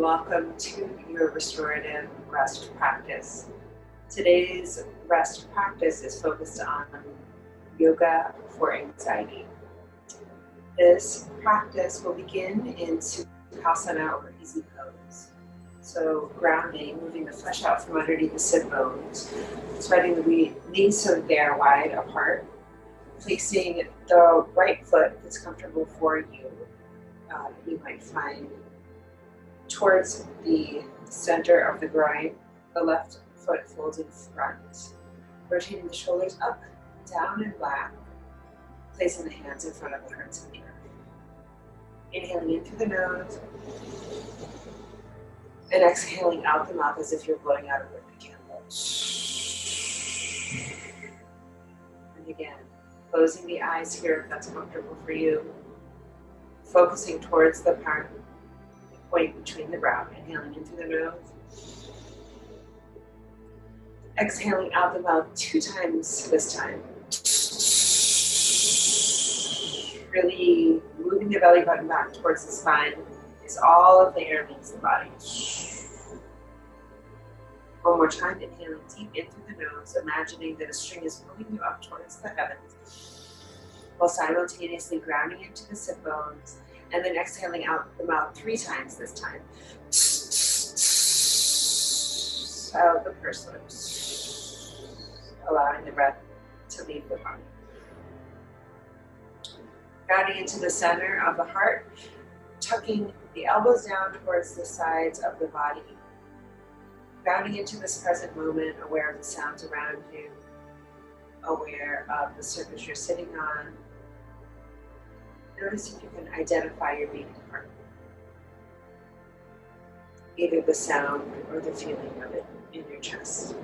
welcome to your restorative rest practice. Today's rest practice is focused on yoga for anxiety. This practice will begin in Sukhasana or easy pose. So grounding, moving the flesh out from underneath the sit bones, spreading the knees so that they are wide apart, placing the right foot that's comfortable for you. You might find towards the center of the groin, the left foot folds in front, rotating the shoulders up, down, and back, placing the hands in front of the heart center. Inhaling in through the nose, and exhaling out the mouth as if you're blowing out a lit candle. And again, closing the eyes here if that's comfortable for you, focusing towards the point between the brow. Inhaling in through the nose, exhaling out the mouth 2 times this time. Really moving the belly button back towards the spine as all of the air leaves the body. One more time, inhaling deep in through the nose, imagining that a string is pulling you up towards the heavens, while simultaneously grounding into the sit bones, and then exhaling out the mouth 3 times this time. Out the pursed lips, allowing the breath to leave the body. Grounding into the center of the heart, tucking the elbows down towards the sides of the body. Grounding into this present moment, aware of the sounds around you, aware of the surface you're sitting on. Notice if you can identify your beating heart, either the sound or the feeling of it in your chest.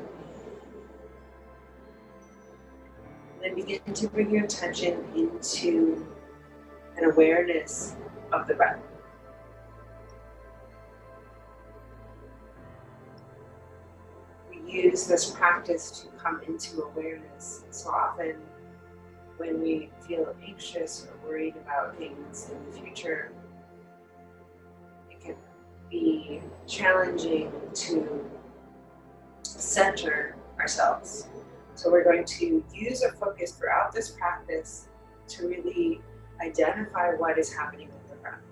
Then begin to bring your attention into an awareness of the breath. We use this practice to come into awareness. So often when we feel anxious or worried about things in the future, it can be challenging to center ourselves. So we're going to use a focus throughout this practice to really identify what is happening with the breath.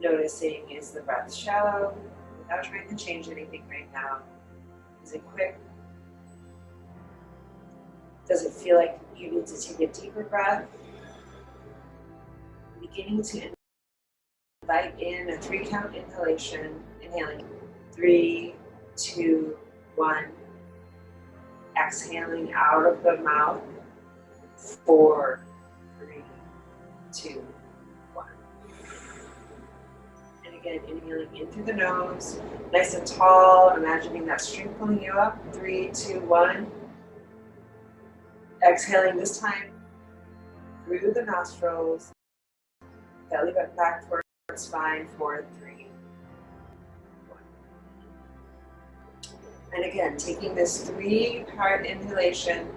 Noticing, is the breath shallow without trying to change anything right now? Is it quick? Does it feel like you need to take a deeper breath? Beginning to invite in a 3-count inhalation. Inhaling 3, 2, 1. Exhaling out of the mouth 4, 3, 2, 1. And again, inhaling in through the nose, nice and tall, imagining that string pulling you up. 3, 2, 1. Exhaling this time through the nostrils, belly button back towards spine. 4, 3, 1. And again, taking this 3-part inhalation,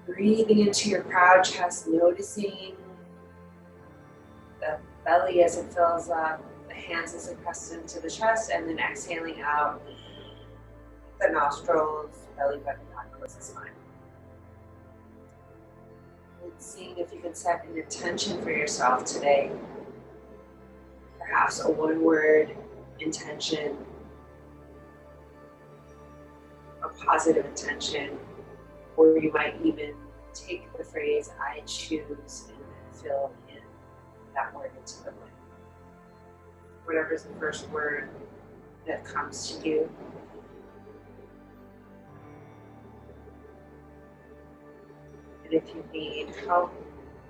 breathing into your proud chest, noticing the belly as it fills up, the hands as it press into the chest, and then exhaling out the nostrils, belly button back towards the spine. And seeing if you can set an intention for yourself today. Perhaps a 1-word intention, a positive intention, or you might even take the phrase "I choose" and then fill in that word into the blank. Whatever's the first word that comes to you. And if you need help,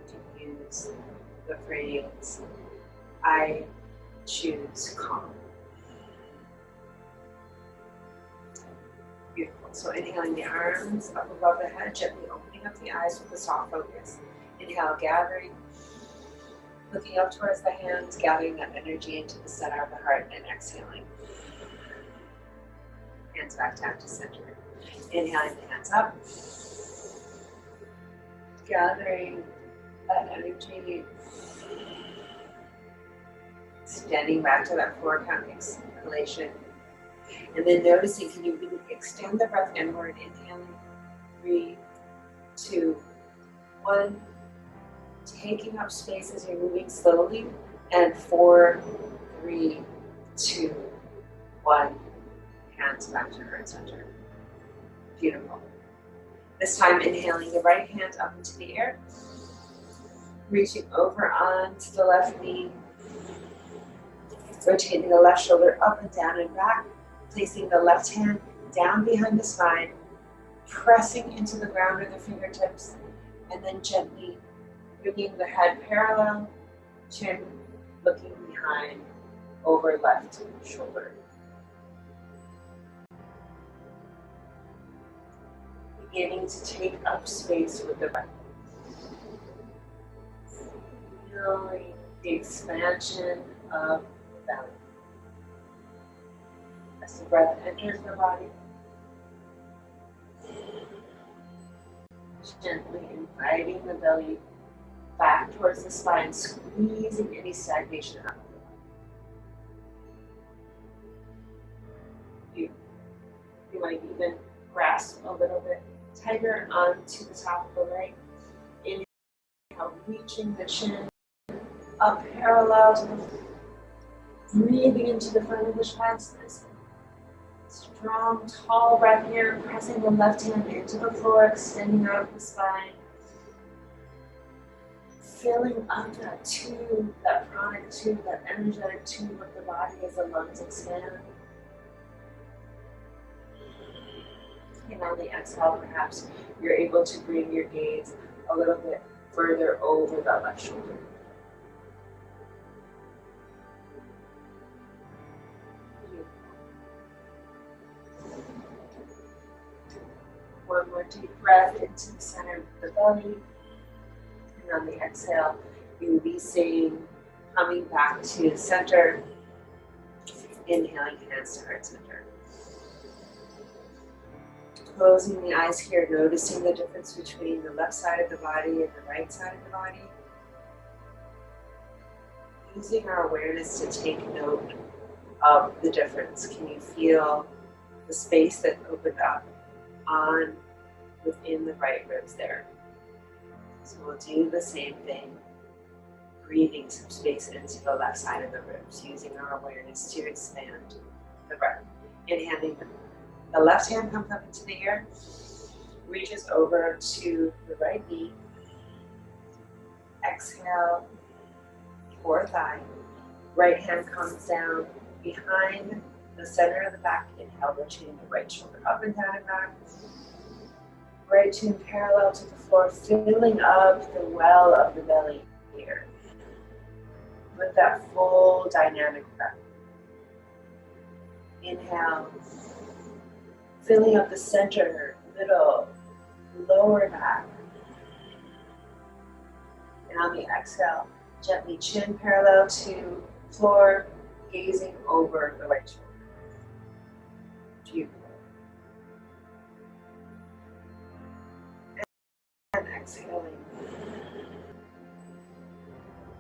you can use the phrase "I choose calm." Beautiful. So inhaling the arms up above the head, gently opening up the eyes with a soft focus. Inhale, gathering, looking up towards the hands, gathering that energy into the center of the heart, and exhaling. Hands back down to center. Inhaling the hands up, gathering that energy, Extending back to that 4 count exhalation. And then noticing, can you really extend the breath inward, inhaling, 3, 2, 1. Taking up space as you're moving slowly, and 4, 3, 2, 1. Hands back to heart center. Beautiful. This time, inhaling the right hand up into the air, reaching over onto the left knee, rotating the left shoulder up and down and back, placing the left hand down behind the spine, pressing into the ground with the fingertips, and then gently bringing the head parallel, chin looking behind, over left shoulder. Beginning to take up space with the breath. Feeling the expansion of the belly. As the breath enters the body, gently inviting the belly back towards the spine, squeezing any stagnation out. You might even grasp a little bit tighter onto the top of the leg. Inhale, reaching the chin up parallel to the floor. Breathing into the front of the chest. This strong, tall breath here, pressing the left hand into the floor, extending out the spine. Filling up that tube, that pranic tube, that energetic tube of the body as the lungs expand. And on the exhale, perhaps you're able to bring your gaze a little bit further over the left shoulder. One more deep breath into the center of the belly. And on the exhale, releasing, coming back to center. Inhaling, hands to heart center. Closing the eyes here, noticing the difference between the left side of the body and the right side of the body. Using our awareness to take note of the difference. Can you feel the space that opened up on within the right ribs there? So we'll do the same thing, breathing some space into the left side of the ribs, using our awareness to expand the breath. Inhaling, the left hand comes up into the air, reaches over to the right knee. Exhale, fourth thigh. Right hand comes down behind the center of the back. Inhale, rotating the right shoulder up and down and back. Right chin parallel to the floor, filling up the well of the belly here with that full dynamic breath. Inhale, filling up the center, middle, lower back. And on the exhale, gently chin parallel to floor, gazing over the right shoulder. Beautiful. And exhaling.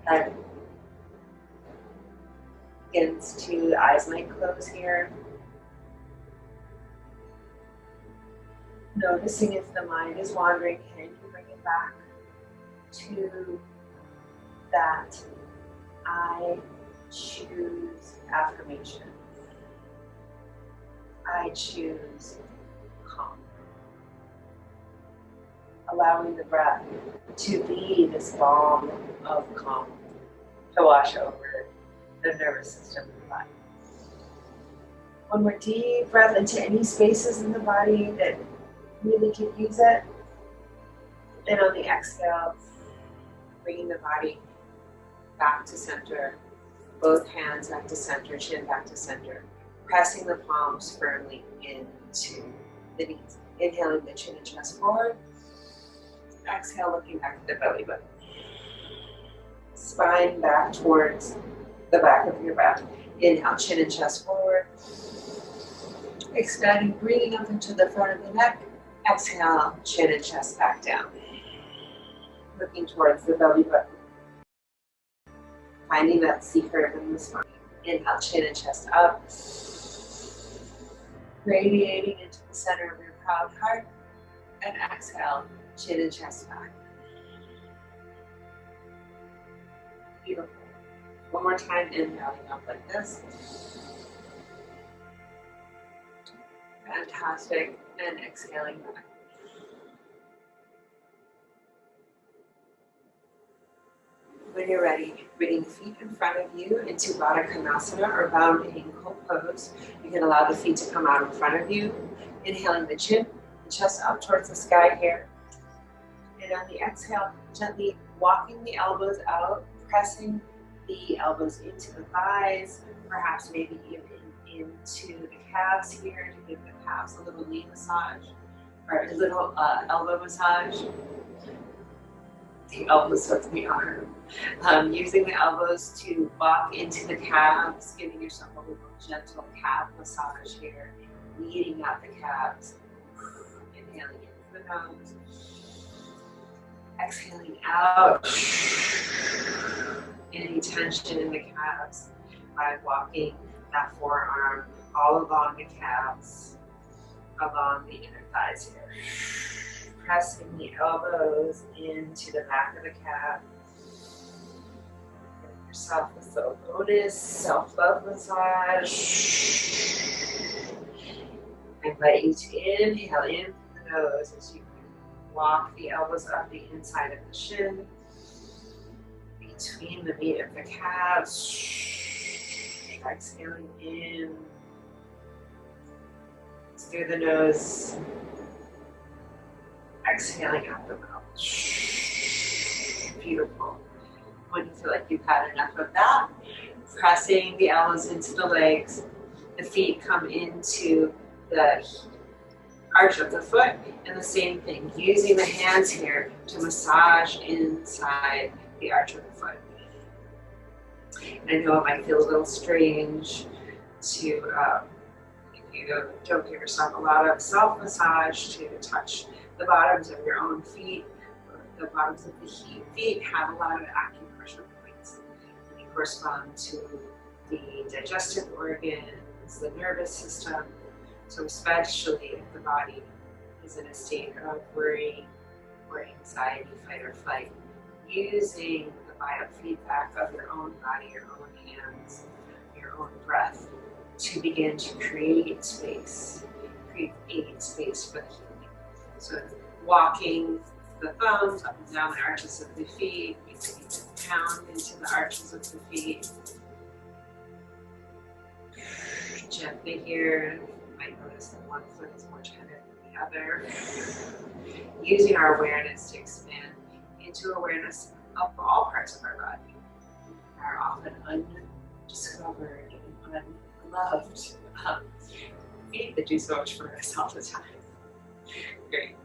And begins to, the eyes might close here. Noticing if the mind is wandering, can you bring it back to that I choose affirmation. I choose calm. Allowing the breath to be this balm of calm to wash over the nervous system of the body. One more deep breath into any spaces in the body that really could use it. And on the exhale, bringing the body back to center, both hands back to center, chin back to center, pressing the palms firmly into the knees. Inhaling the chin and chest forward. Exhale, looking back at the belly button. Spine back towards the back of your back. Inhale, chin and chest forward. Expanding, breathing up into the front of the neck. Exhale, chin and chest back down. Looking towards the belly button. Finding that C curve in the spine. Inhale, chin and chest up. Radiating into the center of your proud heart. And exhale, chin and chest back. Beautiful. One more time, inhaling up like this. Fantastic. And exhaling back. When you're ready, bringing the feet in front of you into Baddha Konasana or bound ankle pose. You can allow the feet to come out in front of you. Inhaling the chin and chest up towards the sky here. And on the exhale, gently walking the elbows out, pressing the elbows into the thighs, perhaps maybe even into the calves here to give the calves a little knee massage or a little elbow massage. The elbows of the arm. Using the elbows to walk into the calves, giving yourself a little gentle calf massage here, kneading out the calves. Inhaling in the nose. Exhaling out. Any tension in the calves by walking that forearm all along the calves, along the inner thighs here. Pressing the elbows into the back of the calf. Give yourself a little bonus self-love massage. I invite you to inhale in through the nose as you walk the elbows up the inside of the shin, between the meat of the calves. Exhaling in through the nose. Exhaling out the mouth. Beautiful. When you feel like you've had enough of that, pressing the elbows into the legs, the feet come into the arch of the foot, and the same thing, using the hands here to massage inside the arch of the foot. I know it might feel a little strange to, if you don't give yourself a lot of self-massage, to touch the bottoms of your own feet. The bottoms of the feet have a lot of acupressure points. They correspond to the digestive organs, the nervous system. So especially if the body is in a state of worry or anxiety, fight or flight, using the biofeedback of your own body, your own hands, your own breath to begin to create space for the healing. So walking the thumbs up and down the arches of the feet, you can pound into the arches of the feet. Gently here, you might notice that one foot is more tender than the other. Using our awareness to expand into awareness of all parts of our body that are often undiscovered and unloved. Feet that do so much for us all the time. Great.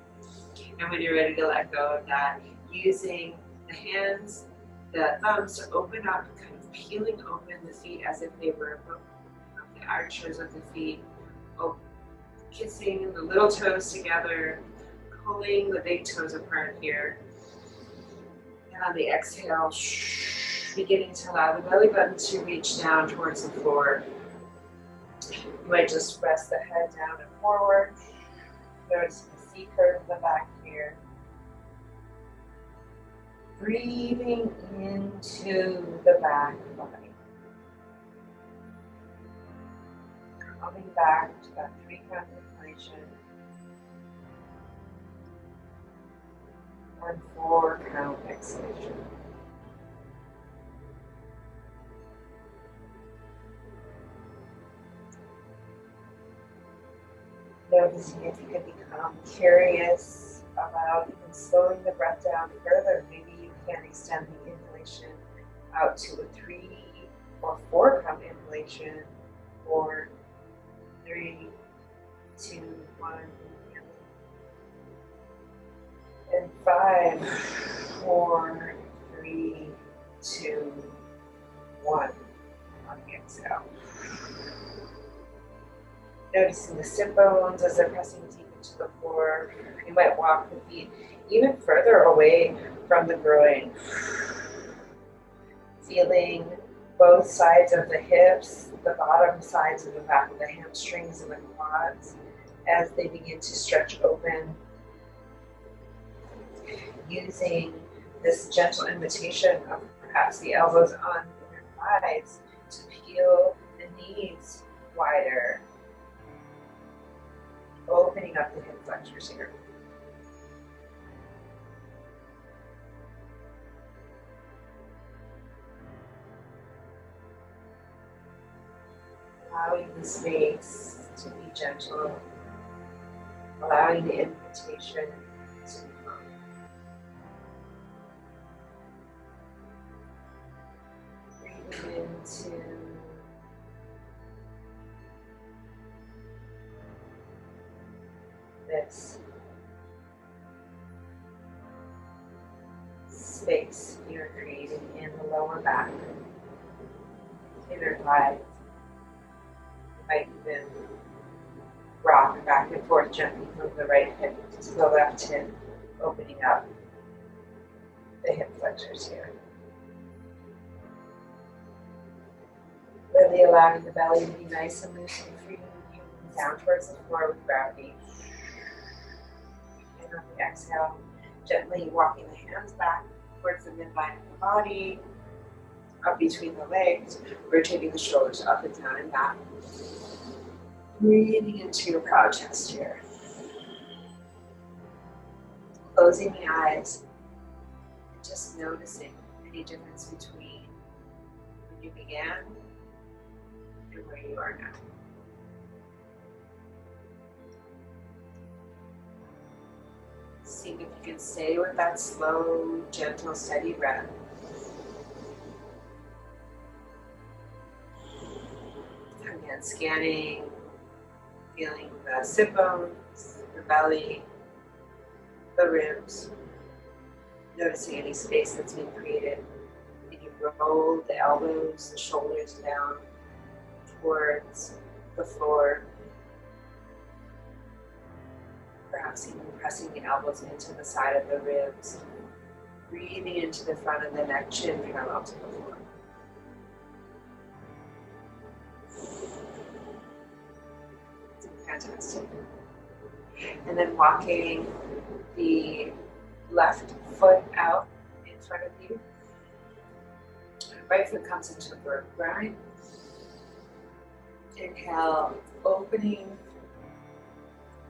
And when you're ready to let go of that, using the hands, the thumbs to open up, kind of peeling open the feet as if they were the arches of the feet, kissing the little toes together, pulling the big toes apart here. And on the exhale, beginning to allow the belly button to reach down towards the floor. You might just press the head down and forward. Notice the C curve in the back here. Breathing into the back body. Coming back to that 3-count inflation. And 4-count exhalation. Noticing if you can become curious about even slowing the breath down further. Maybe you can extend the inhalation out to a 3 or 4-count inhalation, or 3, 2, 1, and 5, 4, 3, 2, 1 on the exhale. Noticing the sit bones as they're pressing deep into the floor. You might walk the feet even further away from the groin. Feeling both sides of the hips, the bottom sides of the back of the hamstrings and the quads as they begin to stretch open, using this gentle invitation of perhaps the elbows on your thighs to peel the knees wider, opening up the hip flexors here. Allowing the space to be gentle, allowing the invitation to be firm. Breathing into this space you're creating in the lower back, inner thighs. Might even rock back and forth gently from the right hip to the left hip, opening up the hip flexors here. Really allowing the belly to be nice and loose and free, down towards the floor with gravity. And on the exhale, gently walking the hands back towards the midline of the body, up between the legs, rotating the shoulders up and down and back. Breathing into your proud chest here. Closing the eyes and just noticing any difference between when you began and where you are now. Seeing if you can stay with that slow, gentle, steady breath. Again, scanning, feeling the sit bones, the belly, the ribs, noticing any space that's been created. And you roll the elbows, the shoulders down towards the floor. Perhaps even pressing the elbows into the side of the ribs. Breathing into the front of the neck, chin parallel to the floor. Fantastic. And then walking the left foot out in front of you. Right foot comes into the bird grind. Inhale, opening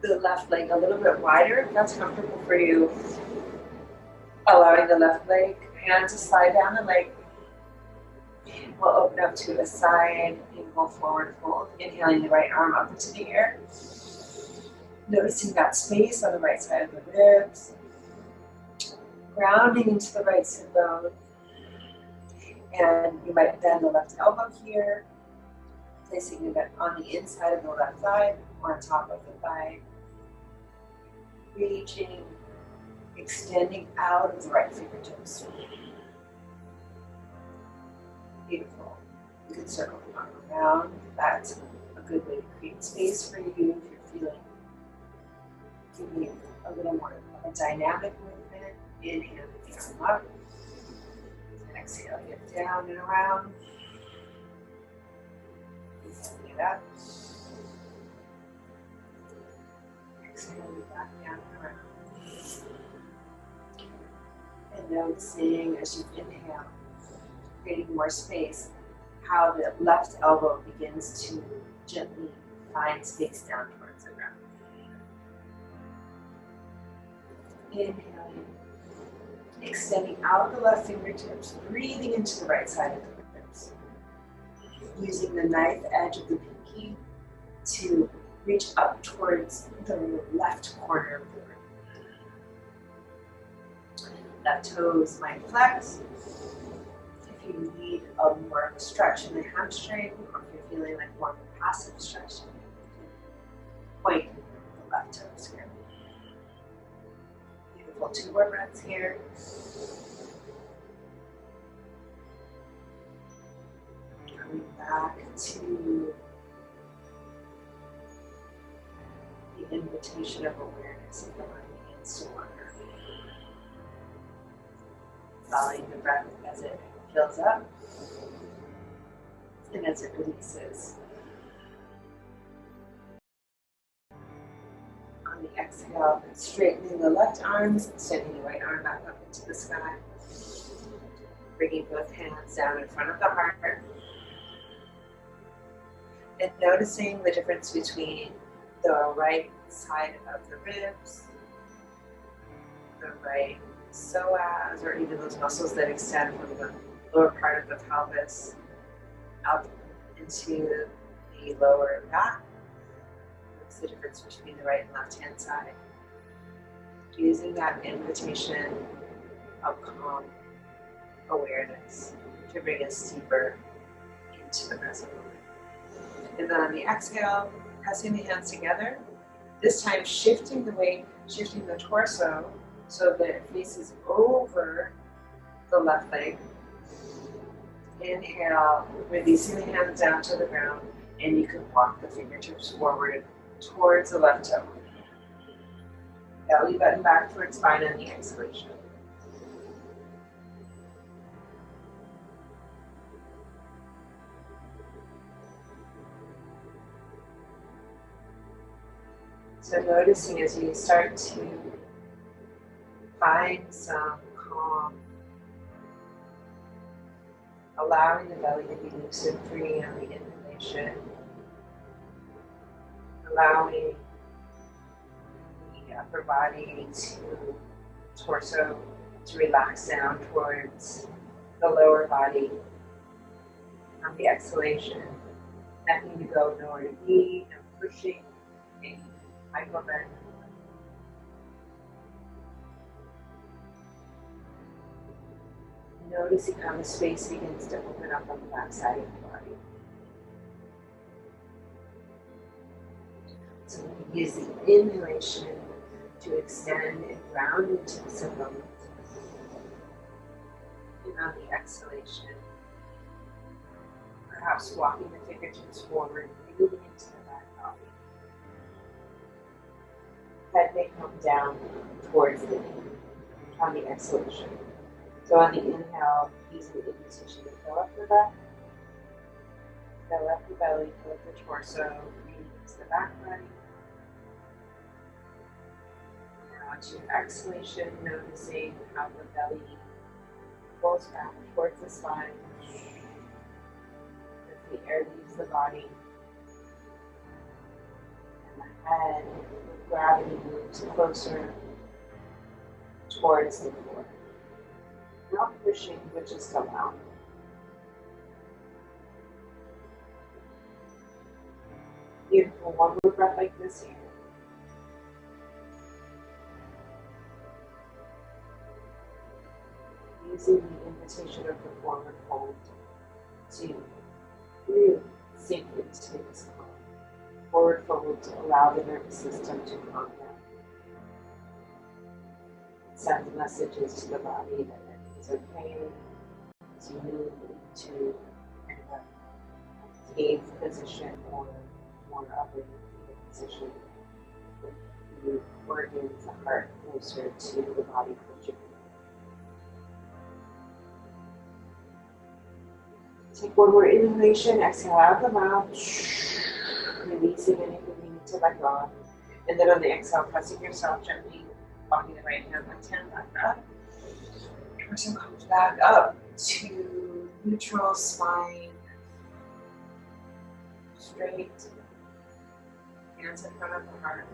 the left leg a little bit wider, if that's comfortable for you. Allowing the left leg, hand to slide down the leg. We'll open up to a side angle forward fold. Inhaling the right arm up into the air. Noticing that space on the right side of the ribs. Grounding into the right sit bone. And you might bend the left elbow here. Placing it on the inside of the left thigh or on top of the thigh. Reaching, extending out of the right fingertips. Beautiful. You can circle the arm around. That's a good way to create space for you if you're feeling. Giving a little more of a dynamic movement. Inhale the arm up. Exhale, get down and around. Inhale, get up. Exhale, back down and around. And noticing as you inhale, creating more space, how the left elbow begins to gently find space down towards the ground. Inhaling, extending out the left fingertips, breathing into the right side of the ribs. Using the knife edge of the pinky to reach up towards the left corner of the room. Left toes might flex. If you need a more of a stretch in the hamstring, or if you're feeling like more of a passive stretch, point the left toes here. Beautiful, 2 more breaths here. Coming back to the invitation of awareness of the mind begins to wander. Following the breath as it fills up. And as it releases, on the exhale, straightening the left arm, sending the right arm back up into the sky. Bringing both hands down in front of the heart. And noticing the difference between the right side of the ribs, the right psoas, or even those muscles that extend from the lower part of the pelvis up into the lower back. What's the difference between the right and left hand side? Using that invitation of calm awareness to bring us deeper into the present moment. And then on the exhale, pressing the hands together, this time shifting the weight, shifting the torso so that it faces over the left leg. Inhale, releasing the hands down to the ground, and you can walk the fingertips forward towards the left toe. Belly button back towards spine on the exhalation. So noticing as you start to find some calm, allowing the belly to be loose and free on the inhalation, allowing the upper body to torso to relax down towards the lower body on the exhalation. Nothing to go nowhere to be, no pushing, any micro bend. Noticing how the space begins to open up on the back side of the body. So we use the inhalation to extend and ground into the sublumbum. And on the exhalation, perhaps walking the fingertips forward, breathing into the back body. Head may come down towards the knee on the exhalation. So on the inhale, using the invitation to fill up the back, fill up the belly, fill up the torso, breathe into the back body. Now to exhalation, noticing how the belly pulls back towards the spine as the air leaves the body. And the head, with gravity, moves closer towards the floor. Not pushing, but just allow. Beautiful. One more breath like this here. Using the invitation of the forward fold to really sink into this calm. Forward fold to allow the nervous system to calm down. Send messages to the body that it's okay as you move into kind of a cave position or more upper position with the organs, the heart closer to the body closer. Take one more inhalation, exhale out the mouth, releasing anything you need to let go of. And then on the exhale, pressing yourself gently, walking the right hand, left hand back up. Torso comes back up to neutral, spine straight, hands in front of the heart.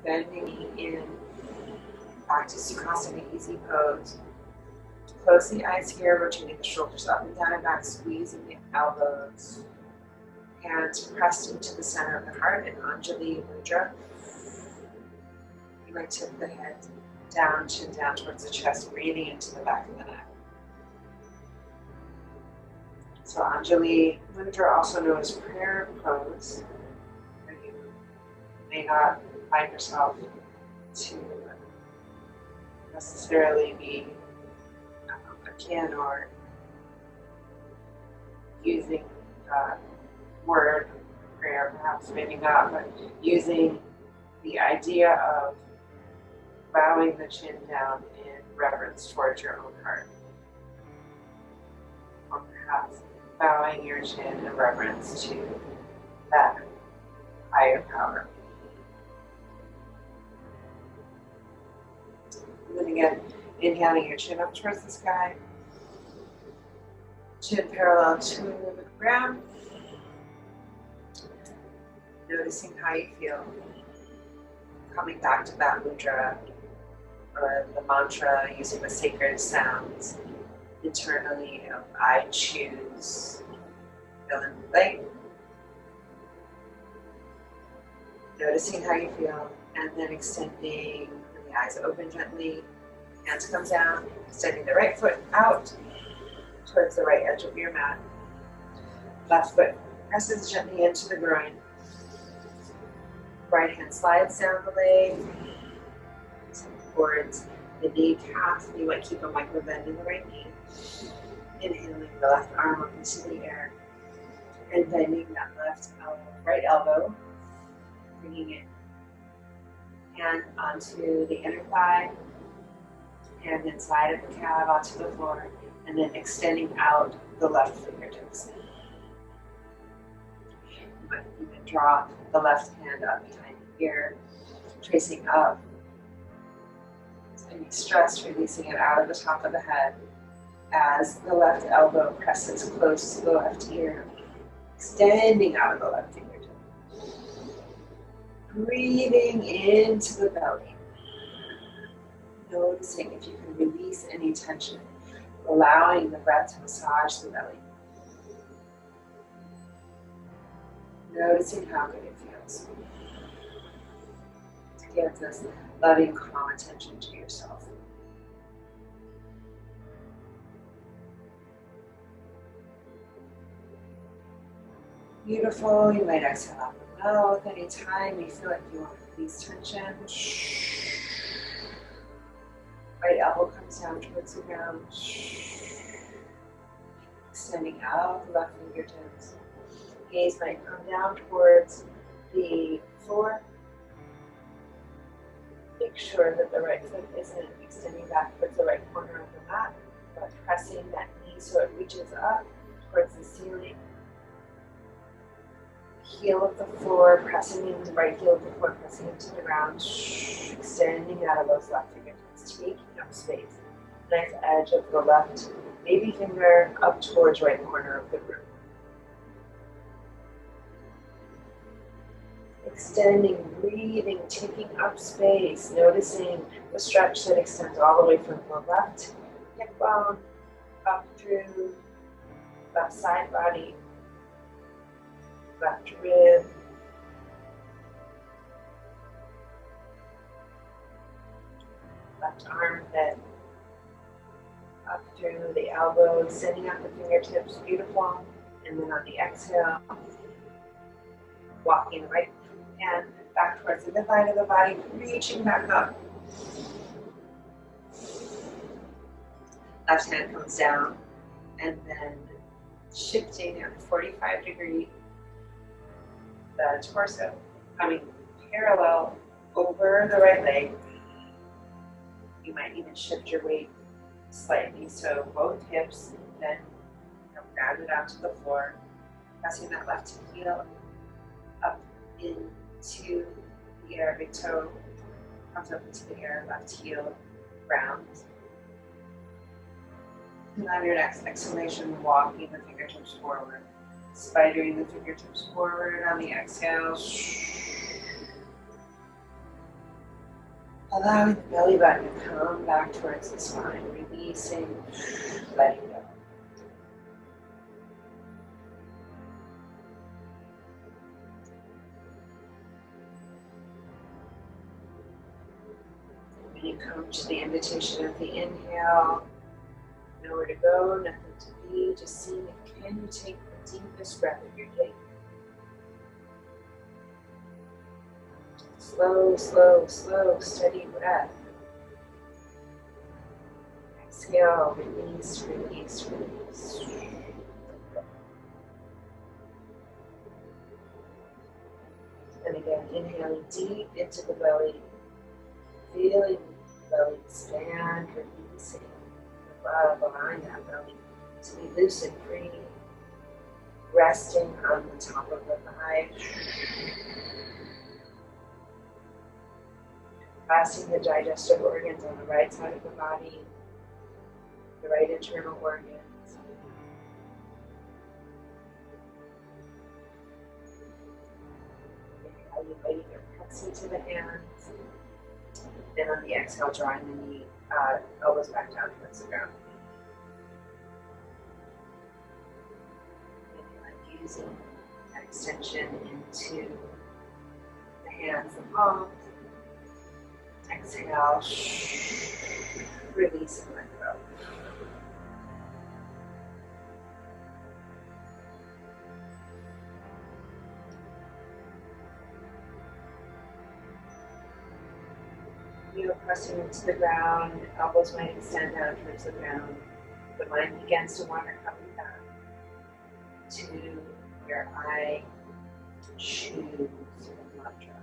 Bending in, back to Sukhasana, easy pose. Close the eyes here, rotating the shoulders up and down and back, squeezing the elbows. Hands pressed into the center of the heart in Anjali Mudra. You might tip the head down, chin down towards the chest, breathing into the back of the neck. So Anjali Mudra, also known as prayer pose, where you may not find yourself to necessarily be akin or using word prayer, perhaps maybe not, but using the idea of bowing the chin down in reverence towards your own heart. Or perhaps bowing your chin in reverence to that higher power. And then again, inhaling your chin up towards the sky, chin parallel to the ground, noticing how you feel, coming back to that mudra or the mantra using the sacred sounds internally of I choose, fill in the blank, noticing how you feel, and then extending the eyes open gently, hands come down, extending the right foot out towards the right edge of your mat. Left foot presses gently into the groin. Right hand slides down the leg towards the knee calf. You might keep a micro bend in the right knee. Inhaling the left arm up into the air and bending that right elbow, bringing it hand onto the inner thigh, hand inside of the calf onto the floor, and then extending out the left fingertips. You might even draw the left hand up behind the ear, tracing up. Any stress, releasing it out of the top of the head as the left elbow presses close to the left ear, extending out of the left fingertip. Breathing into the belly. Noticing if you can release any tension, allowing the breath to massage the belly. Noticing how good it feels. To give this loving, calm attention to yourself. Beautiful. You might exhale out the mouth anytime you feel like you want to release tension. Right elbow comes down towards the ground. Extending out the left fingertips. Gaze might come down towards the floor. Make sure that the right foot isn't extending back towards the right corner of the mat, but pressing that knee so it reaches up towards the ceiling. Heel of the floor, pressing into the right heel of the floor, pressing into the ground, extending out of those left fingertips, taking up space. Nice edge of the left baby finger up towards right corner of the room. Extending, breathing, taking up space, noticing the stretch that extends all the way from the left hip bone up through left side body, left rib, left armpit, up through the elbow, extending out the fingertips, beautiful. And then on the exhale, walking the right hand back towards the midline of the body, reaching back up. Left hand comes down, and then shifting at 45-degree, the torso coming parallel over the right leg. You might even shift your weight slightly, so both hips then grounded out to the floor, pressing that left heel up into the air, big toe comes up into the air, left heel ground. And on your next exhalation, walking the fingertips forward, spidering the fingertips forward on the exhale. Allowing the belly button to come back towards the spine, releasing, letting go. When you come to the invitation of the inhale, nowhere to go, nothing to be, just seeing if can you take the deepest breath of your day. Slow, slow, slow, steady breath. Exhale, release, release, release. And again, inhaling deep into the belly, feeling the belly expand, releasing the love, allowing that belly to be loose and free. resting on the top of the thigh. Fasting the digestive organs on the right side of the body, the right internal organs. You might either press into the hands, then on the exhale, drawing the knee, elbows back down towards the ground. And using that extension into the hands and palms. Exhale, release and let go. You're pressing into the ground, elbows might extend down towards the ground. The mind begins to wander coming back to where I choose the mantra.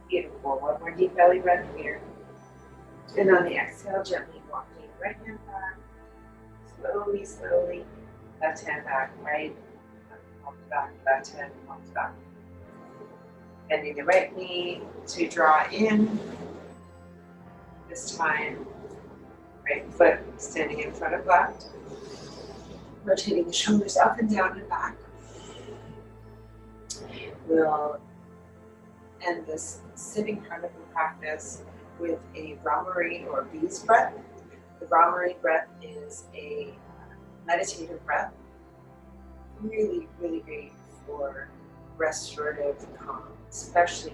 Beautiful. One more deep belly breath here. And on the exhale, gently walking right hand back. Slowly, slowly. Left hand back, right. Walk back, left hand, walk back. Bending the right knee to draw in. This time, right foot standing in front of left. Rotating the shoulders up and down and back. We'll end this sitting part of the practice with a Brahmari or bees breath. The Brahmari breath is a meditative breath, really, really great for restorative calm, especially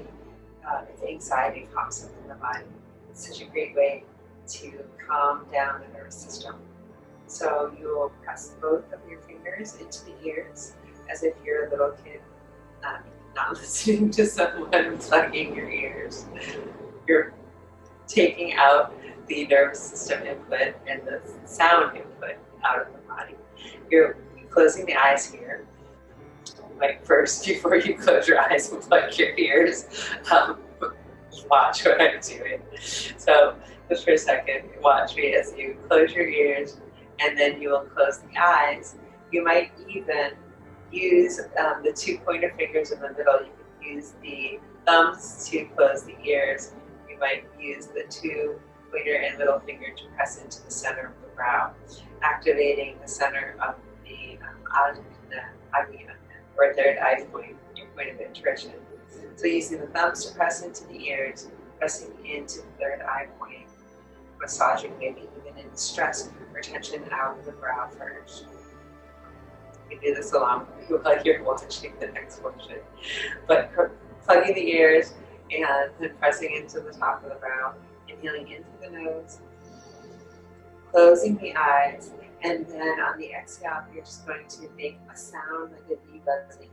if anxiety pops up in the body. It's such a great way to calm down the nervous system. So you'll press both of your fingers into the ears as if you're a little kid not listening to someone plugging your ears. You're taking out the nervous system input and the sound input out of the body. You're closing the eyes here. Like first, before you close your eyes and plug your ears, watch what I'm doing. So just for a second, watch me as you close your ears and then you will close the eyes. You might even use the two pointer fingers in the middle. You can use the thumbs to close the ears. You might use the two pointer and middle finger to press into the center of the brow, activating the center of the agya, or third eye point, your point of intuition. So using the thumbs to press into the ears, pressing into the third eye point, massaging maybe even any stress or tension out of the brow first. You can do this along while you're watching the next portion. But plugging the ears and then pressing into the top of the brow, inhaling into the nose, closing the eyes, and then on the exhale, you're just going to make a sound like a bee buzzing.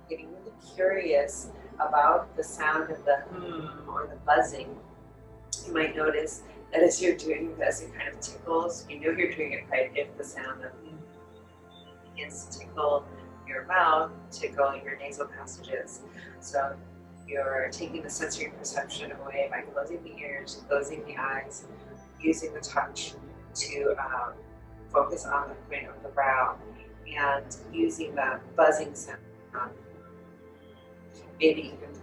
Getting really curious about the sound of the or the buzzing. You might notice that as you're doing this, it kind of tickles. You know you're doing it right if the sound of begins to tickle your mouth, tickle your nasal passages. So you're taking the sensory perception away by closing the ears, closing the eyes, using the touch to focus on the point of the brow, and using the buzzing sound. Maybe even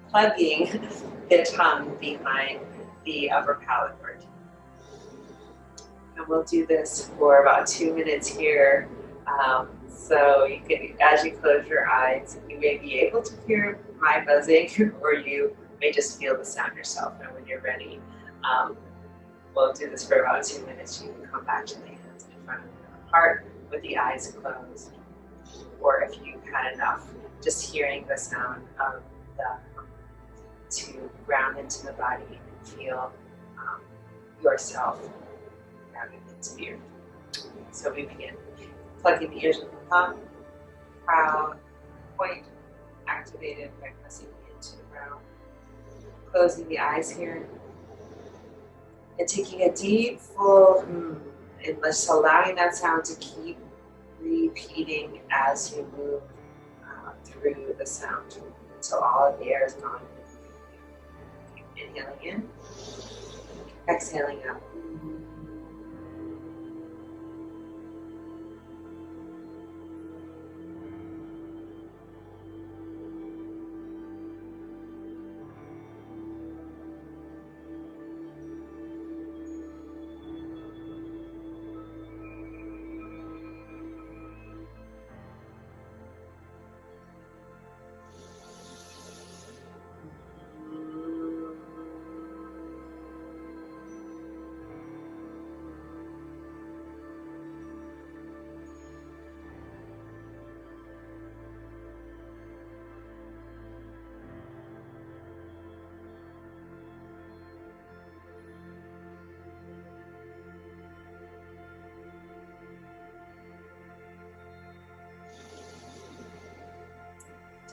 plugging the tongue behind the upper palate part. And we'll do this for about 2 minutes here. So you can, as you close your eyes, you may be able to hear my buzzing, or you may just feel the sound yourself. And when you're ready, we'll do this for about 2 minutes. You can come back to the hands in front of the heart with the eyes closed. Or if you've had enough, just hearing the sound of the to ground into the body and feel yourself grounded into the earth. So we begin. Plugging the ears with the thumb, crown, point, activated by pressing into the brow. Closing the eyes here. And taking a deep, full and just allowing that sound to keep repeating as you move through the sound until all of the air is gone. Inhaling in, exhaling out.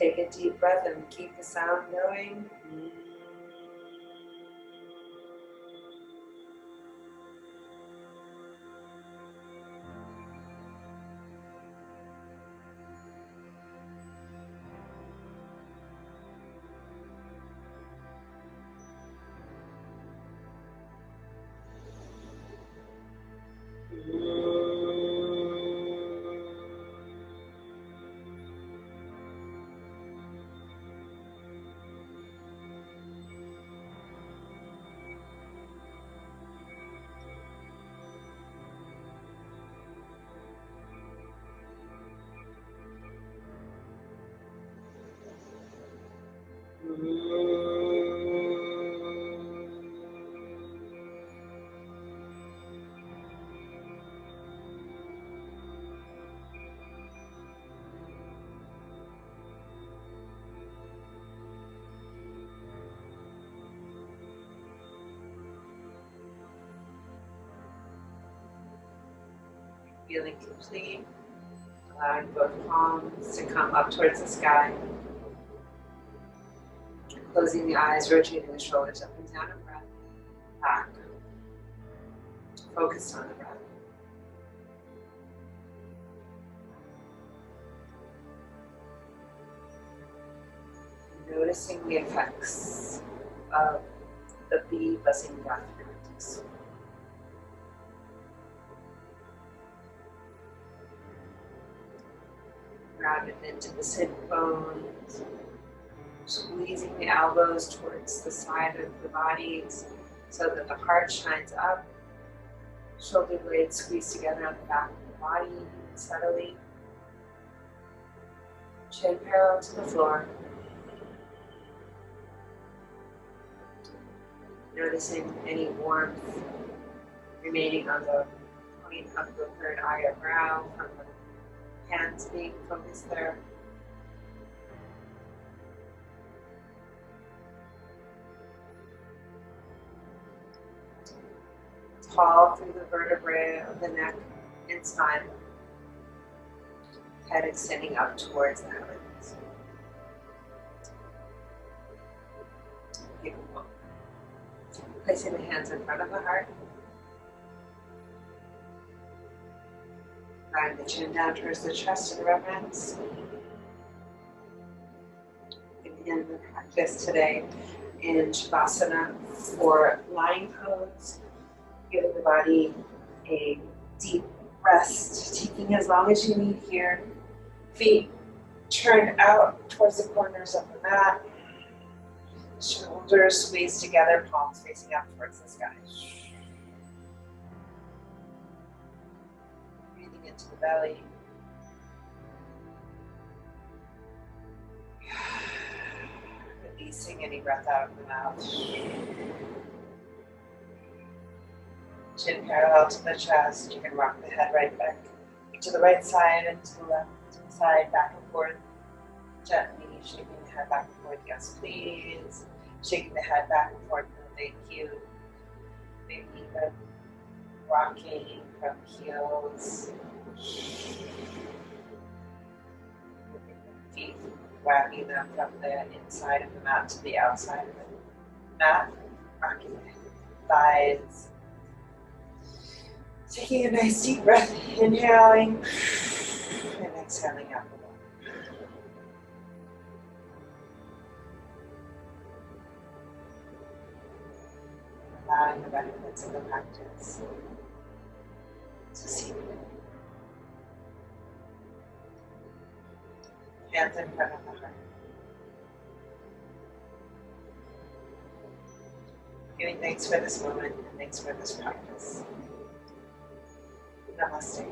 Take a deep breath and keep the sound going. Feeling complete, allowing both palms to come up towards the sky. Closing the eyes, rotating the shoulders up and down, and breath back. Focused on the breath. Noticing the effects of the bee buzzing breath practice. Grounded into the sit bones, squeezing the elbows towards the side of the body so that the heart shines up. Shoulder blades squeeze together on the back of the body subtly. Chin parallel to the floor. Noticing any warmth remaining on the point of the third eye or brow from the hands being focused there. Tall through the vertebrae of the neck and spine. Head extending up towards the heavens. Beautiful. Placing the hands in front of the heart. Bring the chin down towards the chest in reverence. Begin the practice today in Shavasana for lying pose, giving the body a deep rest, taking as long as you need here. Feet turned out towards the corners of the mat. Shoulders squeezed together, palms facing up towards the sky. Breathing into the belly. Releasing any breath out of the mouth. Chin parallel to the chest. You can rock the head right back to the right side and to the left side, back and forth. Gently shaking the head back and forth. Yes, please. Shaking the head back and forth. No, thank you. Maybe even rocking from heels. Moving the feet, wagging them from the inside of the mat to the outside of the mat. Rocking the thighs. Taking a nice deep breath, inhaling and exhaling out the mouth. Allowing the benefits of the practice to seep in. Hands in front of the heart. Giving thanks for this moment and thanks for this practice. Namaste.